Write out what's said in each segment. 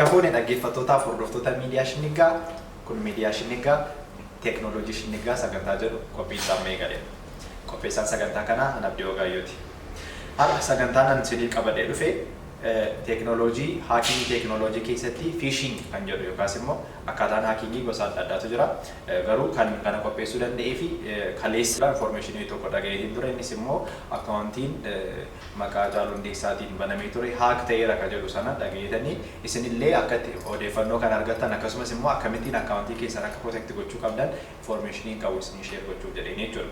Harka fuune dhaggeeffattootaaf hordoftoota miidiyaa Shinnigaa kun miidiyaa Shinnigaa teeknooloojii Shinnigaa sagantaa jedhu qophiisaan meeqalee. Qopheessaan sagantaa kanaa Abdii Wagaayyooti. Har'a sagantaan isinii qabadhee dhufe teeknooloojii haakingii teeknooloojii keessatti fiishing kan jedhu yookaas immoo akkaataan haakingii gosa adda addaatu jira. Garuu kan kana qopheessuu danda'ee fi kaleessa informationii tokko dhaga'ee ture innis immoo akkaawuntiin maqaa Jaaloo Hundeessaatiin banamee ture haak ta'eera kan jedhu sana dhaga'eetanii isinillee akka odeeffannoo kan argattan akkasumas immoo akkamittiin akkaawuntii keessan akka protect gochuu qabdan informationii qabu isinii share gochuu jedhanii jechuudha.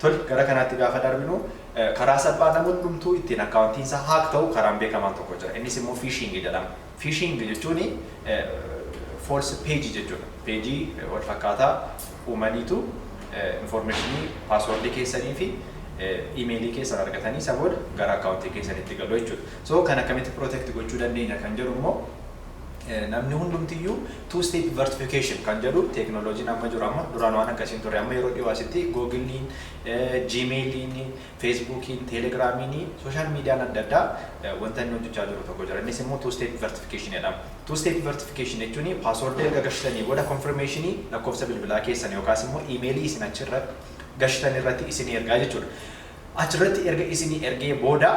Tol gara kanaatti gaafa darbinu karaa salphaa namoonni hundumtuu ittiin akkaawuntiin isaa haak ta'u karaan beekamaan tokko jira. Innis immoo fiishing jedhama. Fiishing jechuun false page jechuudha. Peejii wal fakkaataa uumaniitu informationii paaswordii keessanii fi imeelii keessan argatanii isa booda gara akkaawuntii keessanitti galu jechuudha. So kan akkamitti protect gochuu dandeenya kan jedhu immoo namni hundumtiyyuu two step verification kan jedhu teeknooloojiin amma jiru amma duraan waan akkasiin ture amma yeroo dhiyoo asitti googiliin jiimeeliin feesbuukiin teelegiraamiin sooshaal miidiyaan adda addaa wanta inni hojjechaa jiru tokko jira innis immoo two step verification jedhama. Two step verification jechuun paaswordii erga gashitanii booda confirmationii lakkoofsa bilbilaa keessan yookaas immoo imeelii isin achirra gashitan irratti isinii ergaa jechuudha. Achirratti erga isinii ergee booda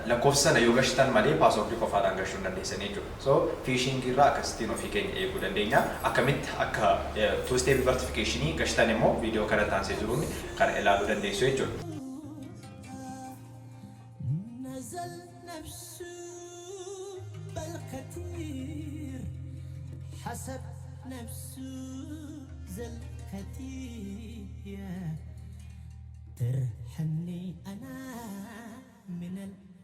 lakkoofsa sana yoo gashitan malee paaswordii qofaadhaan gashuu dandeessan jechuudha. So fiishing irraa akkasittiin ofii keenya eeguu dandeenya. Akkamitti akka two step verificationii gashitan immoo viidiyoo kana taansee jiruun kan ilaaluu dandeessu jechuudha. ترحمني أنا من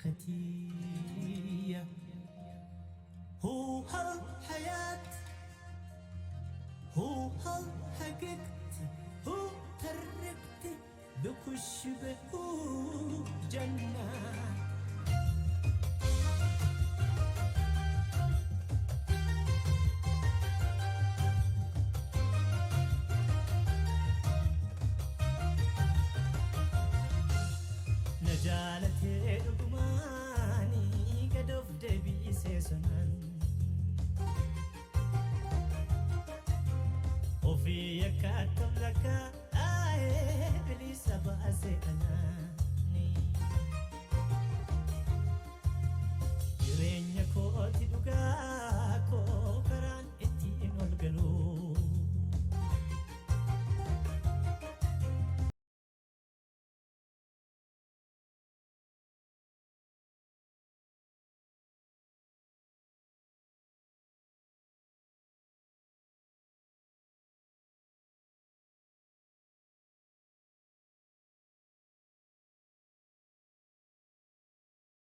القتية هو هالحياة هو هالحقيقة هو تركت بكش بهو جنة نجالتي رقماني قدوف دبي سيسنان وفي يكاتم لك